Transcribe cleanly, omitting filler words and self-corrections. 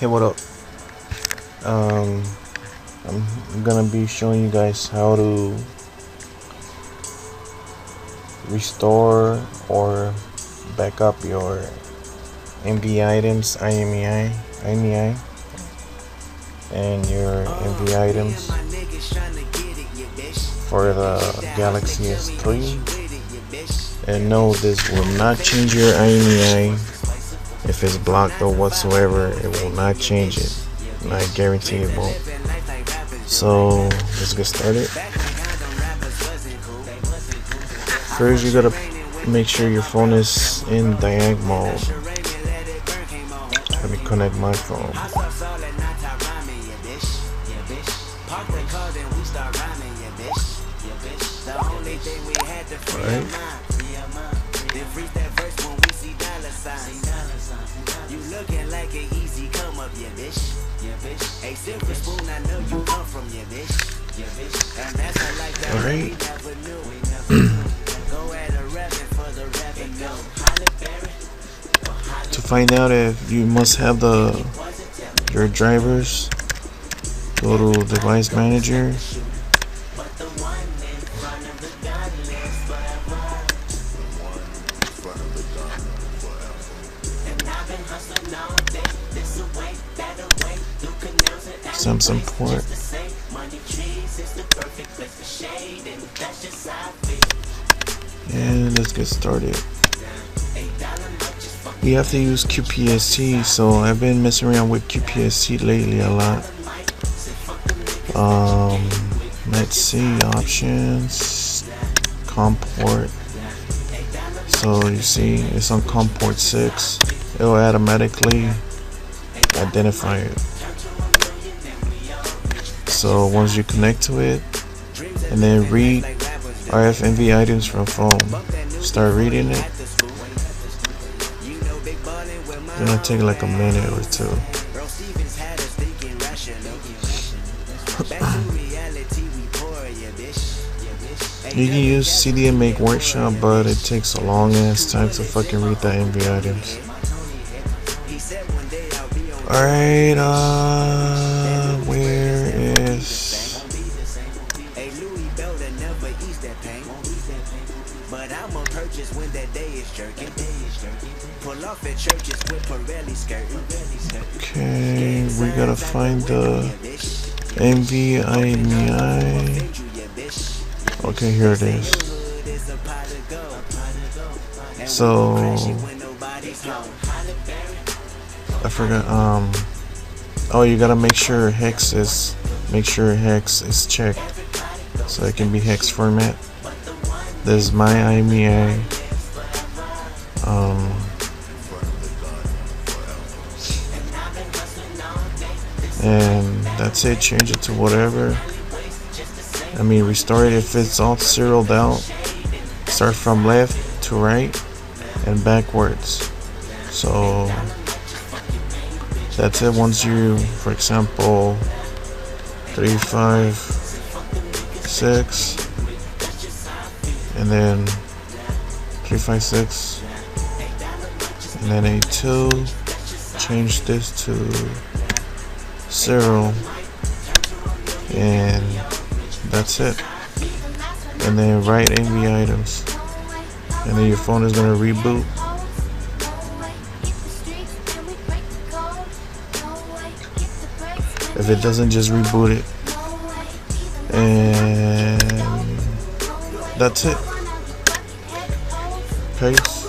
Hey, what up? Um, I'm gonna be showing you guys how to restore or back up your MV items, IMEI, and your MV items for the Galaxy S3. And no, this will not change your IMEI. If it's blocked or whatsoever, it will not change it. I guarantee it won't. So let's get started. First, you gotta make sure your phone is in diag mode. Let me connect my phone. Alright. You looking like an easy come up, yeah, bitch. Yeah, bitch. A silver spoon, I know you come from, yeah, bitch. Yeah, bitch. And that's I like that. Alright. Go at a rabbit for the revenue. To find out if you must have your drivers, go to device manager. Samsung port. And let's get started. You have to use QPSC, so I've been messing around with QPSC lately a lot. Let's see, options, COM port. So you see it's on COM port 6. It will automatically identify it. So once you connect to it, and then read RFMV items from phone, start reading it. It's gonna take like a minute or two. You can use CDMake Workshop, but it takes a long ass time to fucking read the MV items. Alright, where is... Okay, we gotta find the MV IMEI. Okay, here it is. So I forgot. Oh, you gotta make sure hex is checked, so it can be hex format. This is my IMEI. And that's it. Change it to whatever. I mean, restore it if it's all serialed out. Start from left to right and backwards. So that's it. Once you, for example, 356 and then 356 and then A2, change this to 0, and that's it. And then write MV items, and then your phone is gonna reboot. If it doesn't, just reboot it, and that's it. Peace.